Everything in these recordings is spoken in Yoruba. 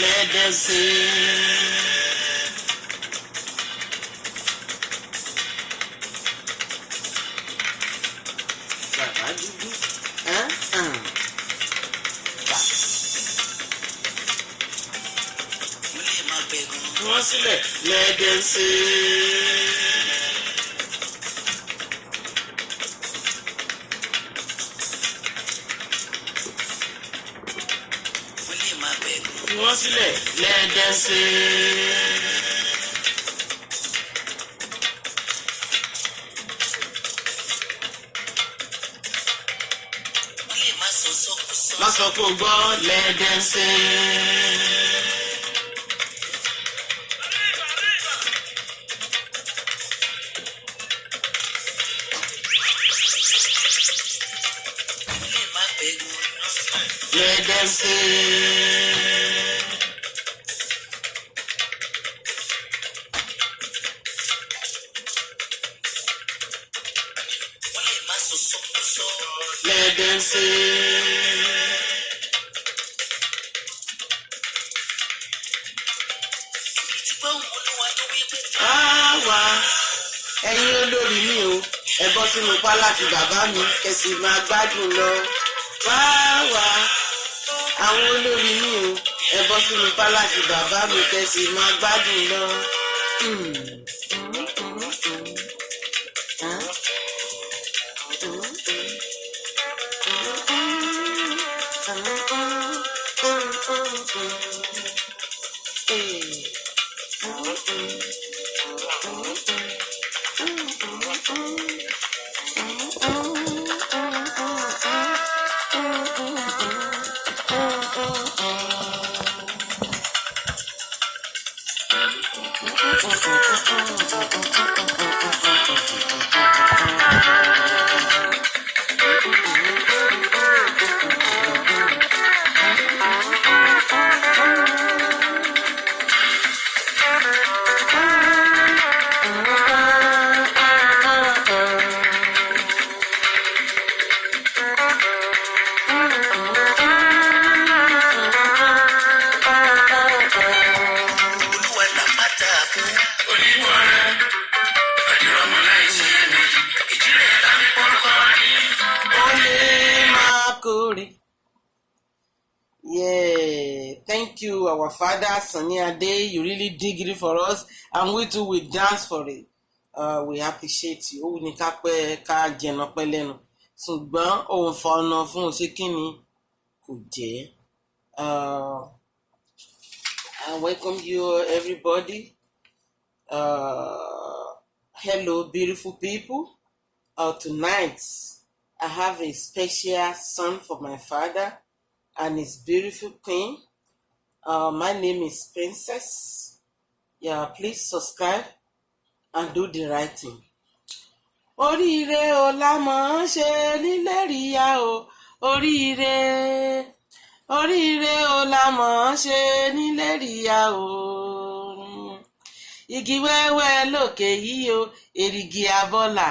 let them sing. Let them sing. Let them sing. Let them sing. Let them sing. Let them sing. Àwa ẹ̀yin olórí mi o, ẹ bọ́ sínú pálásì bàbá mi kẹsì máa gbádùn lọ. Wá àwọn olórí mi o, ẹ bọ́ sínú pálásì bàbá mi kẹsì máa gbádùn lọ. Yeah, thank you, our father, Sunny Ade. You really dig it for us, and we too will dance for it. We appreciate you. Ó ní ká pẹ́ ká jẹun pẹ́ lẹ́nu. Ṣùgbọ́n òun fa ọ̀nà fún òṣèkínní kò jẹ́. I welcome you, everybody. Hello, beautiful people. Tonight, I have a special song for my father and his beautiful queen. My name is Princess. Yeah, please subscribe and do the right thing. Oríire o la mọ̀ ṣe nílé ríya o. Oríire o la mọ̀ ṣe nílé ríya o. Igi wẹ́wẹ́ lókè yìí o, èrìgì abọ́là.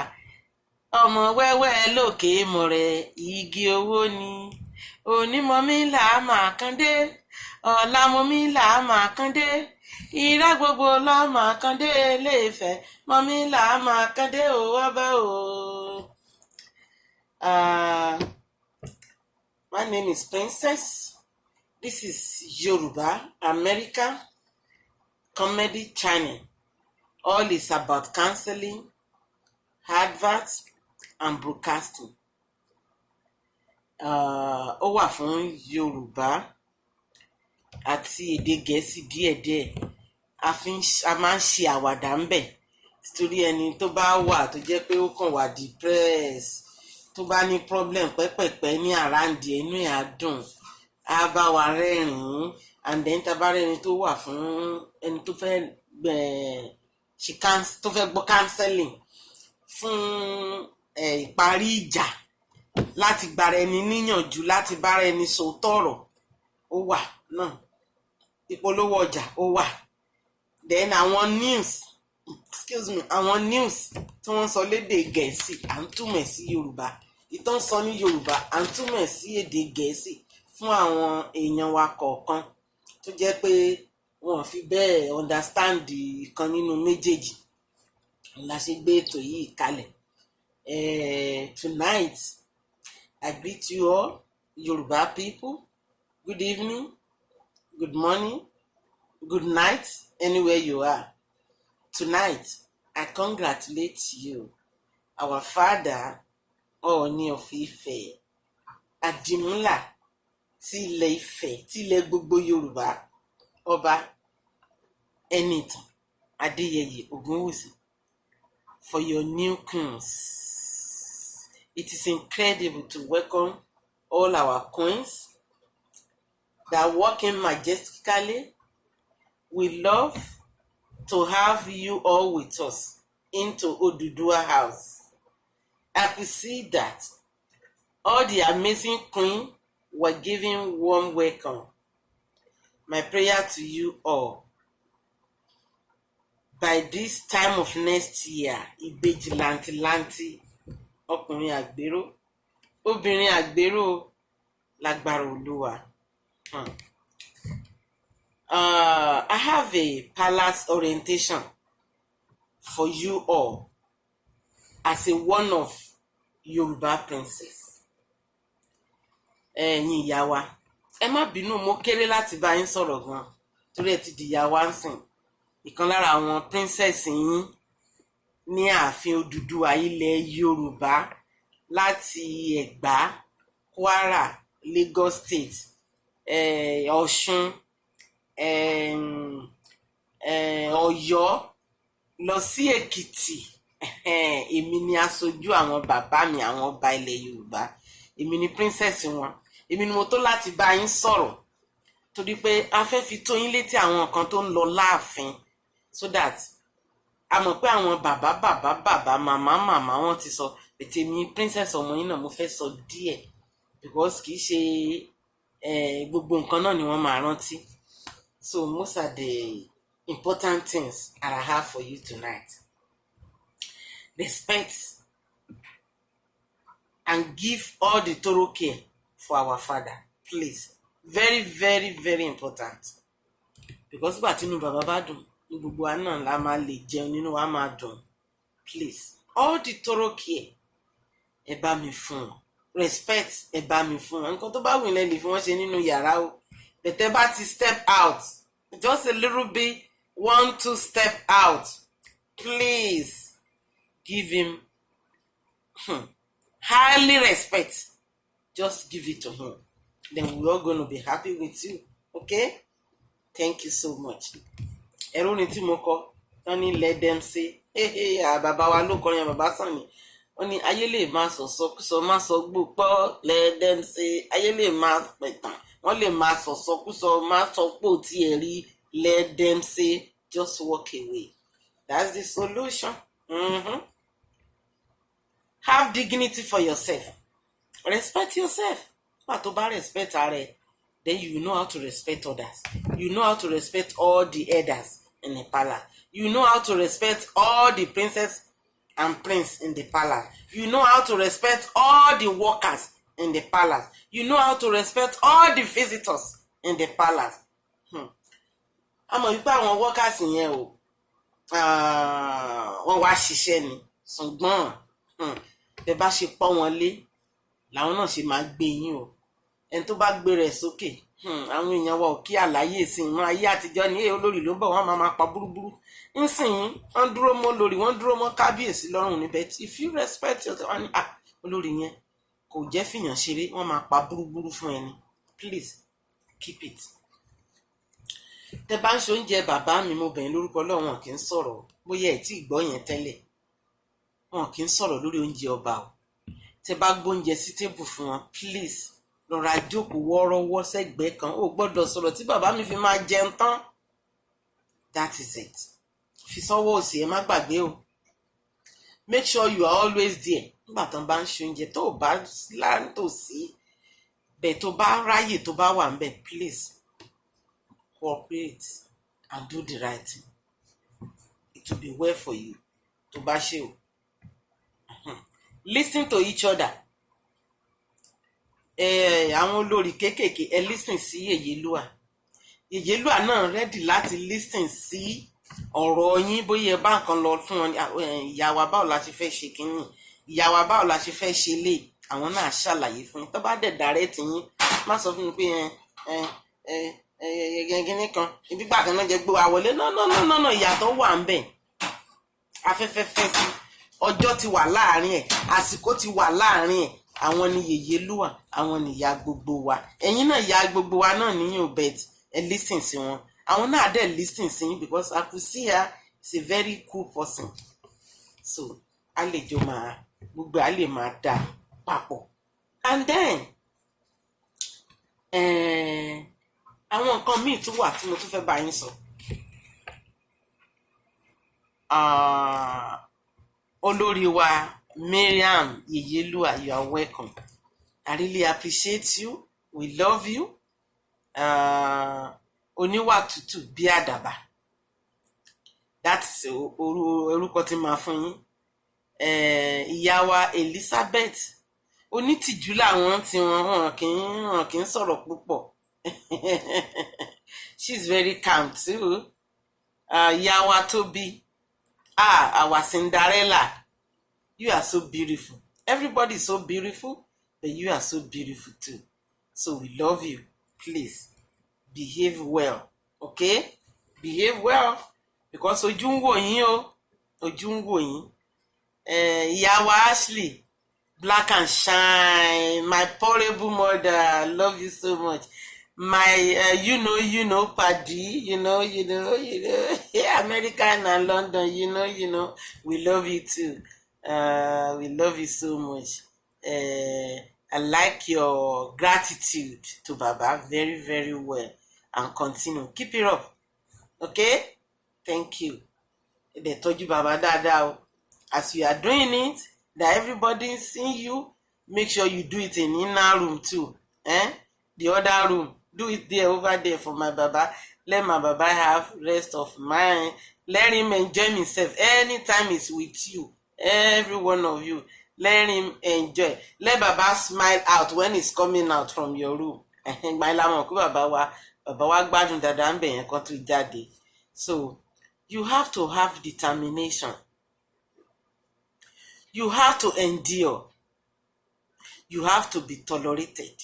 Ọmọ wẹ́wẹ́ lókè mọ̀rẹ́, igi owó ni. Onímọ̀mí là á máa kán dé, ọ̀làmọ̀mí là á máa kán dé, ìrá gbogbo lọ́ máa kán dé Ilé-Ifẹ̀, mọ̀mí là á máa kán dé o ọba o. My name is Princess. This is Yoruba America Comedy Chanel. All is about counseling, adverts, and broadcasting. Ó wà fún Yorùbá àti èdè Gẹ̀ẹ́sì díẹ̀díẹ̀. A máa ń ṣe àwàdà ń bẹ̀ torí ẹni tó bá wà tó jẹ́ pé ó kàn wà depressed, tó bá ní problem pẹ́pẹ̀pẹ́ ní àráǹdì inú ẹ̀ á dùn, á bá wa rẹ́rìn-ín. And then tá bá rẹ́ni tó wà fún ẹni tó fẹ́ gbọ́ counseling fún ìparí ìjà, láti gbára ẹni níyànjú, láti bára ẹni sòótọ́ ọ̀rọ̀, ó wà náà. Ìpolówó ọjà ó wà. Then àwọn news tí wọ́n sọ lédè Gẹ̀ẹ́sì à ń túmọ̀ sí Yorùbá. Ìtàn sọ ní Yorùbá à ń túmọ̀ sí èdè Gẹ̀ẹ́sì fún àwọn èèyàn wa kọ̀ọ̀kan. tó jẹ́ pé wọn fi bẹ́ẹ̀ understand ìkan nínú méjèèjì la ṣe gbé ètò yìí kalẹ̀. Tonight I greet you all Yoruba people. Good evening, good morning, good night, anywhere you are. Tonight, I congratulate you, our father, Ooni of Ife, Àdìmúlà ti ilẹ̀ Ifẹ̀, ti ilẹ̀ gbogbo Yorùbá, Ọba Ẹnìtàn Adéyẹyè Ògúnwùsì, for your new queens. It is incredible to welcome all our queens that are working majestically. We love to have you all with us into Oduduwa house. I could see that all the amazing queens were giving warm welcome. My prayer to you all, by this time of next year, ìbejì làǹtìlanti, ọkùnrin àgbérò, obìnrin àgbérò, lágbára Olúwa. I have a palace orientation for you all as a one of Yoruba princess. Ẹ̀yin ìyá wa, ẹ má bínú mo kéré láti bá yín sọ̀rọ̀ gan torí ẹ ti di ìyá wa ń sìn. Ìkan lára àwọn princess yín ní ààfin Odùduwà ilẹ̀ Yorùbá láti Ẹ̀gbá, Kwara, Lagos State, Ọ̀ṣun, Ọ̀yọ́ lọ sí Èkìtì. Èmi ni aṣojú àwọn bàbá mi, àwọn ọba ilẹ̀ Yorùbá. Èmi ni princess wọn. Èmi ni mo tó láti bá yín sọ̀rọ̀ torí pé a fẹ́ fi tó yín létí àwọn nǹkan tó ń lọ láàfin, so that a mọ̀ pé àwọn bàbá màmá wọn ti sọ, ètè mi princess ọmọ yín náà mo fẹ́ sọ díẹ̀ because kì í ṣe gbogbo nǹkan náà ni wọ́n máa rántí. So most are the important things that I have for you tonight. Respect and give all the thorough care for our father, please. Very, very, very important. Because bá tinú bàbá bá dùn, gbogbo wa náà la máa lè jẹun, nínú wa máa dùn. Please, all the thorough care, ẹ bá mi fún wọn. Respect, ẹ bá mi fún wọn. Nǹkan tó bá wù yín lẹ lè fi wọ́n ṣe nínú yàrá o. Bẹ̀tẹ̀ bá ti step out, just a little bit, 1-2 step out. Please, give him highly respect. Just give it to him. Then we're all going to be happy with you. Okay? Thank you so much. Ẹ̀rọ ni tí mo kọ, wọ́n ní let them say, hey, bàbá wa ló kọrin bàbá sàn ni. Wọ́n ní ayé lè máa sọ̀sọ́kúsọ, máa sọ gbòpọ̀, let them say, ayé lè máa pẹ̀tàn, wọ́n lè máa sọ̀sọ́kúsọ, máa sọ pò tí ẹ rí, let them say, just walk away. That's the solution. Have dignity for yourself. Respect yourself. But to respect her, then you know how to respect others. You know how to respect all the elders in the palace. You know how to respect all the princess and prince in the palace. You know how to respect all the workers in the palace. You know how to respect all the visitors in the palace. Àmọ́ wípé àwọn workers yẹn o, wọ́n wá ṣiṣẹ́ ni, ṣùgbọ́n bẹ́ bá ṣe pọ́n wọn lé làwọn náà ṣe máa gbé yín o. Ẹni tó bá gbé rẹ̀ sókè, àwọn èèyàn wa ò kí àlàyé ìsìn mọ́ ayé àtijọ́ ní olórí ló bọ̀ wọ́n máa pa búrúbúrú. Nísìnyí wọ́n dúró mọ́ olórí, wọ́n dúró mọ́ kábíyèsí lọ́rùn níbẹ̀. If you respect yourself, wọ́n ní olórí yẹn kò jẹ́ fìyàn ṣeré, wọ́n máa pa búrúbúrú fún ẹni. Please keep it. Tẹ́ bá ń ṣe oúnjẹ bàbá mi mo bẹ̀yìn lórúkọ Ọlọ́run, wọn kì í sọ̀rọ̀ bóyá ẹ̀ tí gbọ́ yẹn tẹ́lẹ̀. Wọn kì í sọ̀rọ̀ lórí oúnjẹ ọba o. Tẹ́ bá gbóúnjẹ sí tébù fún wọn, please lọ́ra jókòó wọ́ọ́rọ́wọ́ sẹ́gbẹ̀ẹ́ kan. Ó gbọ́dọ̀ sọ̀rọ̀ tí bàbá mi fi máa jẹun tán. That is it. Fi sọ́wọ́ òsì ẹ má gbàgbé o. Make sure you are always there. Nígbà tán bá ń ṣe oúnjẹ tó bá láǹtòsí, bẹ́ẹ̀ tó bá ráyè tó bá wà ń bẹ̀, please cooperate and do the right thing. It will be well for you. Tó bá ṣe o. Listen to each other. Àwọn olórí kéékèèké ẹ listen sí Yèyélúà. Yèyélúà náà ready láti listen sí ọ̀rọ̀ yín bóyá ẹ bá nǹkan lọ fún wọn ìyá wa báwo la ṣe fẹ́ ṣe kínní ìyá wa báwo la ṣe fẹ́ ṣe lè àwọn náà ṣàlàyé fún yín tó bá dẹ̀ direct yín má sọ fún mi pé gẹ́gẹ́ kan ibi gbà kan náà jẹ́ gbé wa wọlé no ìyàtọ̀ wà ń bẹ̀ afẹ́fẹ́ fẹ́ sí ọjọ́ ti wà láàrin ẹ̀ àsìkò ti wà láàrin ẹ̀ àwọn ni Yèyélúà àwọn ni ìyá gbogbo wa ẹ̀yin náà ìyá gbogbo wa náà níyàn bet ẹ listen sí wọn àwọn náà dẹ̀ listen sí yín because I could see her is a very cool person so a lè jọ máa gbogbo a lè máa dà papọ̀ and then àwọn nǹkan míì tún wà tí mo tún fẹ́ bá yín sọ olórí wa Mariam Yèyélúà, you are welcome. I really appreciate you. We love you. Oníwà tútù bí àdàbà. That's orúkọ tí màá fún yín. Ìyá wa Elizabeth. Onítìjú làwọn tí wọn kì í sọ̀rọ̀ púpọ̀. She's very calm too. Ìyá wa Tóbi. Our Cinderella. You are so beautiful. Everybody is so beautiful, but you are so beautiful too. So we love you. Please, behave well. Okay? Behave well. Because ojú ń wò yín o. Ojú ń wò yín. Ìyá wa Ashley, black and shine. My portable mother, love you so much. My, you know, Paddy, you know, America and London, we love you too. We love you so much. I like your gratitude to Baba very, very well. And continue. Keep it up. Okay? Thank you. They told you Baba Dada. As you are doing it, that everybody is seeing you, make sure you do it in inner room too. The other room. Do it there, over there for my Baba. Let my Baba have rest of mind. Let him enjoy himself anytime he's with you. Every one of you. Let him enjoy. Let Baba smile out when he's coming out from your room. So, you have to have determination. You have to endure. You have to be tolerated.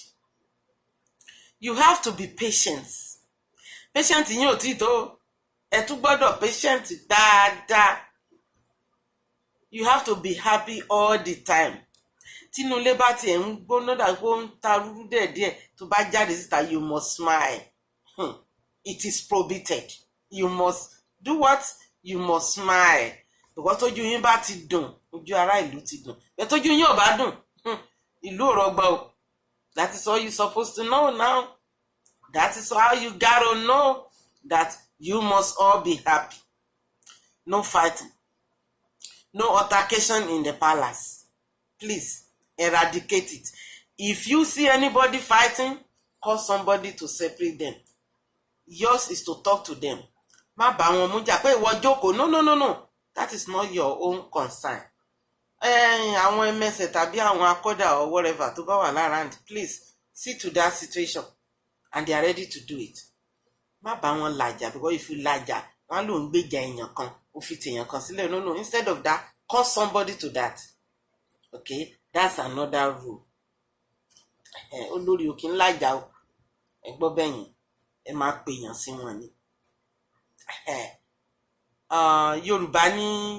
You have to be patient. Patient in your tito. Ẹ tún gbọ́dọ̀ patient dáadáa. You have to be happy all the time. Tínú ilé bá tiẹ̀ ń gbóná dàgbò ń ta rúrú díẹ̀díẹ̀ tó bá jáde síta, you must smile. It is prohibited. You must do what? You must smile. Because tójú yín bá ti dùn, ojú ará ìlú ti dùn. Bẹ́ẹ̀ tójú yín ò bá dùn, ìlú ò rọgbọ o. That is all you're supposed to know now. That is how you gotta know that you must all be happy. No fighting. No altercation in the palace. Please, eradicate it. If you see anybody fighting, call somebody to separate them. Yours is to talk to them. Má bá wọn mú jà pé ìwọ jókòó. No. That is not your own concern. Àwọn ẹmẹsẹ̀ tàbí àwọn akọ́dà or whatever tó bá wà lárànd, please see to that situation and they are ready to do it. Má bá wọn làjà, because if you làjà, wọ́n ló ń gbèjà èèyàn kan, ó fi tèèyàn kan sílẹ̀. No. Instead of that, call somebody to that. Okay? That's another rule. Olórí ò kí ń làjà o. Ẹ gbọ́ bẹ́yìn. Ẹ máa pèèyàn sí wọn ni.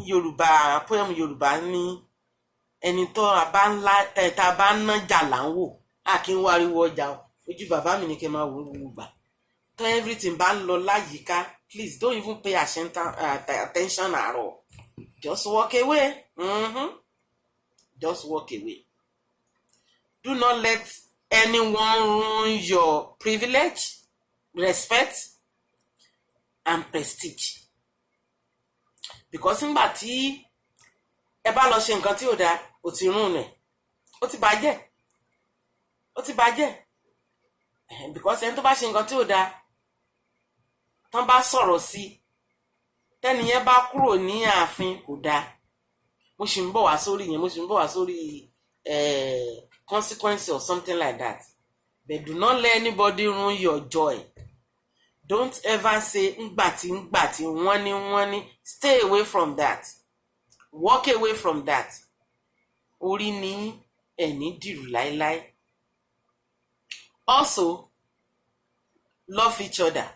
Yorùbá poem Yorùbá ní ẹni tó bá ńlá tá bá ná jà là ń wò á kí ń wáríwó ọjà ojú bàbá mi ní kí n máa wò ó gbà tó everything bá ń lọ láyìíká, please don't even pay attention at all. Just walk away. Just walk away. Do not let anyone ruin your privilege, respect, and prestige. Because nígbà tí ẹ bá lọ ṣe nǹkan tí ò dáa, ó ti rún nẹ̀, ó ti bàjẹ́. Because ẹni tó bá ṣe nǹkan tí ò dáa, tán bá sọ̀rọ̀ sí, tẹ́ni yẹn bá kúrò ní ààfin kò dáa. Mo ṣì ń bọ̀ wá sórí consequence or something like that. But do not let anybody ruin your joy. Don't ever say ngbati, wani. Stay away from that. Walk away from that. Orí ni ẹni dìrù láíláí. Also, love each other.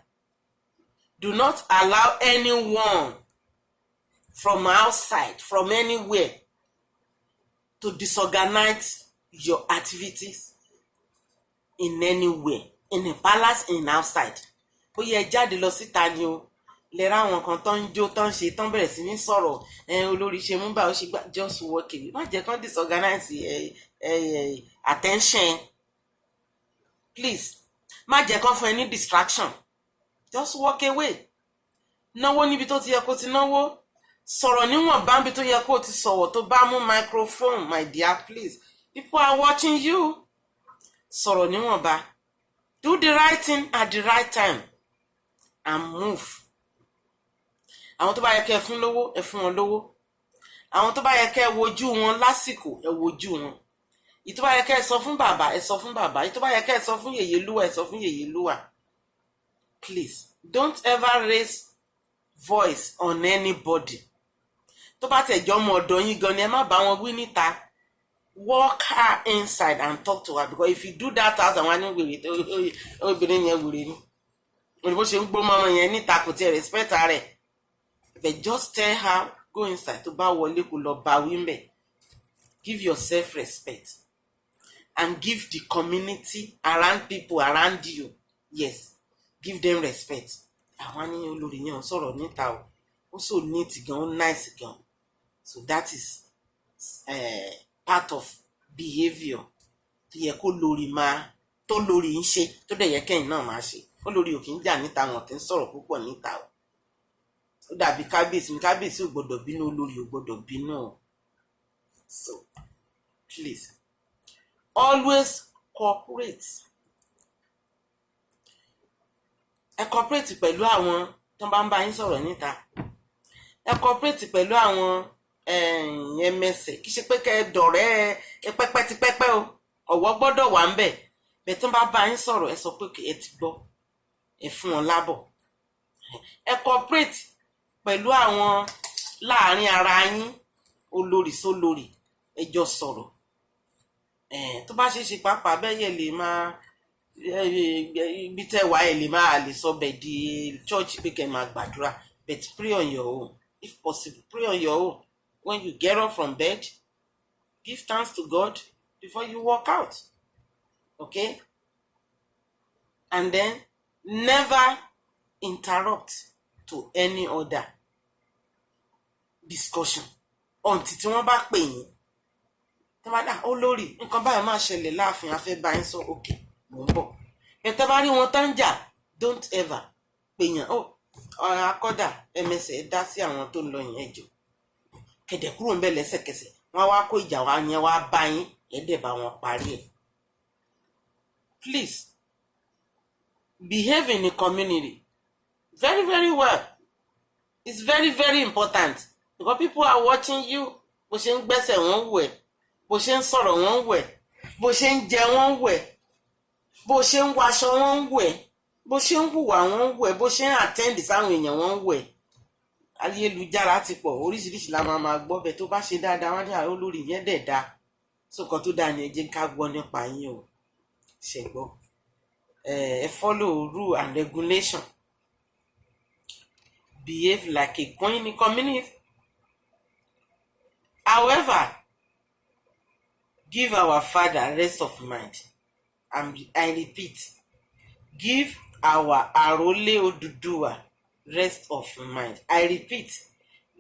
Do not allow anyone from outside, from anywhere, to disorganize your activities in any way, in the palace, in outside. Ó yẹ jáde lọ síta ni o. Lè ra àwọn kan tó ń jó tó ń ṣe tó ń bẹ̀rẹ̀ sí ní sọ̀rọ̀ olórí ṣe mú bá ó ṣe gbà just walk away. Má jẹ́ kán disorganize attention. Please, má jẹ́ kán fún ẹ ní distraction. Just walk away. Náwó níbi tó ti yẹ kó ti náwó. Sọ̀rọ̀ níwọ̀n bá níbi tó yẹ kó ti sọ̀rọ̀ tó bá mú microphone, my dear, please. People are watching you. Sọ̀rọ̀ níwọ̀n bá. Do the right thing at the right time and move. Àwọn tó bá yẹ kẹ́ fún lówó, ẹ fún wọn lówó. Àwọn tó bá yẹ kẹ́ wojú wọn lásìkò, ẹ wojú wọn. Ìtó bá yẹ kẹ́ sọ fún bàbá, ẹ sọ fún bàbá. Ìtó bá yẹ kẹ́ sọ fún yèyélúwà, ẹ sọ fún yèyélúwà. Please, don't ever raise voice on anybody. Tó bá tẹ̀ jọ́ ọmọ ọ̀dọ̀ yín gan ni ẹ má bá wọn wí níta. Walk her inside and talk to her, because if you do that as àwọn aníwèrè obìnrin yẹn wèrè ni. Òyìnbó ṣe ń gbó mọ́mọ́ yẹn níta kò tiẹ̀ respect rẹ̀. But just tell her, go inside. Tó bá wọlé kó lọ bá wí ńbẹ̀. Give yourself respect. And give the community around people around you. Yes. Give them respect. Àwọn àníyàn olórí yẹn sọ̀rọ̀ níta o. Ó so neat gan, ó nice gan. So that is part of behavior. Tó yẹ kó lórí máa, tó lórí ń ṣe, tó dẹ̀ yẹ kẹ́yìn náà máa ṣe. Ó lórí ò kì í jà níta, wọn kì í sọ̀rọ̀ púpọ̀ níta o. Ó dàbí kábíyèsí ò gbọdọ̀ bínú, olórí ò gbọdọ̀ bínú o. So, please, always cooperate. Ẹ cooperate pẹ̀lú àwọn tó bá ń bá yín sọ̀rọ̀ níta. Ẹ cooperate pẹ̀lú àwọn ẹmẹsẹ̀. Kì í ṣe pé kẹ́ ẹ dọ̀rẹ́ ẹ pẹ́pẹ́ ti pẹ́pẹ́ o. Ọ̀wọ̀ gbọ́dọ̀ wà ń bẹ̀. Bẹ̀ tó bá bá yín sọ̀rọ̀, ẹ sọ pé ẹ ti gbọ́. Ẹ fún wọn lábọ̀. Ẹ cooperate pẹ̀lú àwọn láàrin ara yín, olórí sólórí, ẹ jọ sọ̀rọ̀. Tó bá ṣe ṣe pàápàá bẹ́yẹ̀ lè máa ibi tẹ́ wà ẹ lè máa lè sọ bẹ̀ di church pé kẹ́ máa gbàdúrà, but pray on your own. If possible, pray on your own. When you get up from bed, give thanks to God before you walk out. Okay? And then never interrupt to any other discussion until tí wọ́n bá pè yín. Tí wọ́n bá dà olórí nǹkan báyìí máa ṣẹlẹ̀ láàfin afẹ́ bá yín sọ, okay, mò ń bọ̀. Ẹ̀tẹ́ bá rí wọn tán jà, don't ever pè yàn akọ́dà ẹmẹsẹ̀ dá sí àwọn tó ń lọ yẹn ẹjọ́. Kẹ̀dẹ̀ kúrò ń bẹ̀ lẹ́sẹ̀kẹsẹ̀. Wọ́n wá kó ìjà wa yẹn wá bá yín, ẹ̀dẹ̀ bá wọn parí ẹ̀. Please, behave in the community very, very well. It's very, very important. Because people are watching you. Bó ṣe ń gbẹ́sẹ̀ wọ́n wẹ̀. Bó ṣe ń sọ̀rọ̀ wọ́n wẹ̀. Bó ṣe ń jẹ wọ́n wẹ̀. Bó ṣe ń waṣọ wọ́n wẹ̀. Bó ṣe ń hùwà wọ́n wẹ̀. Bó ṣe ń attend sáwọn èèyàn wọ́n wẹ̀. Ayélujára ti pọ̀, oríṣiríṣi la máa gbọ́ bẹ́ẹ̀. Tó bá ṣe dáadáa wọ́n ní àwọn olórí yẹn dẹ̀ dáa. Sókan tó dáa ni ẹ jẹ́ ká gbọ́ nípa yín o. Ṣẹ̀gbọ́. Follow rule and regulation. Behave like a queen in the community. However, give our father rest of mind. I repeat, give our Arole Oduduwa rest of mind. I repeat,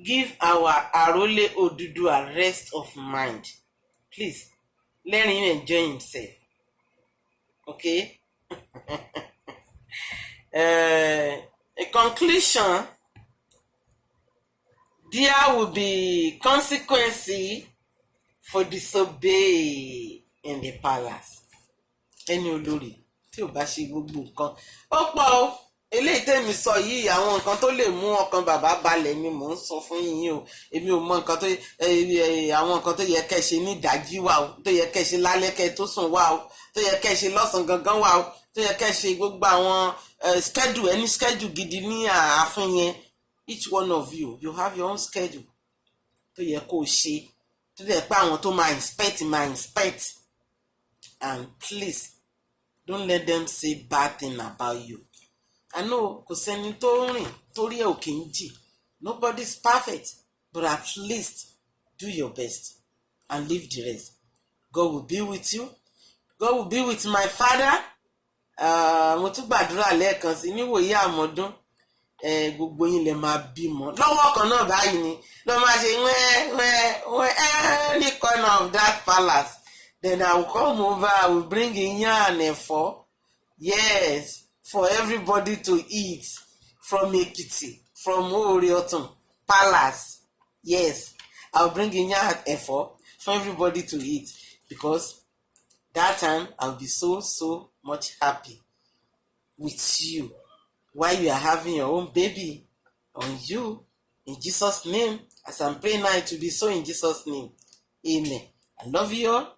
give our Arole Oduduwa rest of mind. Please, let him enjoy himself. Okay? A conclusion. There will be consequences for disobey in the palace. Ẹni olórí tí ò bá ṣe gbogbo nǹkan. Ó pọ̀ o. Eléyìí tèmi sọ yìí àwọn nǹkan tó lè mú ọkàn bàbá balẹ̀ ni mò ń sọ fún yín o. Èmi ò mọ nǹkan tó àwọn nǹkan tó yẹ kẹ́ ṣe ní ìdájí wà o. Tó yẹ kẹ́ ṣe lálẹ́ kẹ́ tó sùn wà o. Tó yẹ kẹ́ ṣe lọ́sàn gangan wà o. Tó yẹ kẹ́ ṣe gbogbo àwọn schedule, any schedule gidi ní ààfin yẹn. Each one of you have your own schedule tó yẹ kó ṣe, tó dẹ̀ pé àwọn tó máa inspect, and please don't let them say bad thing about you. I know kò sẹ́ni tó rìn torí ẹ̀ ò kì í jì. Nobody's perfect, but at least do your best and leave the rest. God will be with you. God will be with my father. Mo tún gbàdúrà lẹ́ẹ̀kan sí níwòye àmọ́dún. Gbogbo yín lè máa bímọ lọ́wọ́ kan náà báyìí ni lọ́ máa ṣe any corner of that palace. Then I will come over, I will bring iyán and ẹ̀fọ́. Yes, for everybody to eat from Ekiti, from Oreotun Palace. Yes, I will bring iyán and ẹ̀fọ́ for everybody to eat, because that time I'll be so much happy with you while you are having your own baby on you. In Jesus' name, as I'm praying now, it will be so in Jesus' name. Amen. I love you all,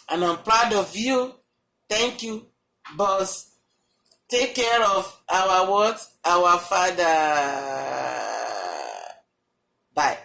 and I'm proud of you. Thank you, boss. Take care of our what? Our father. Bye.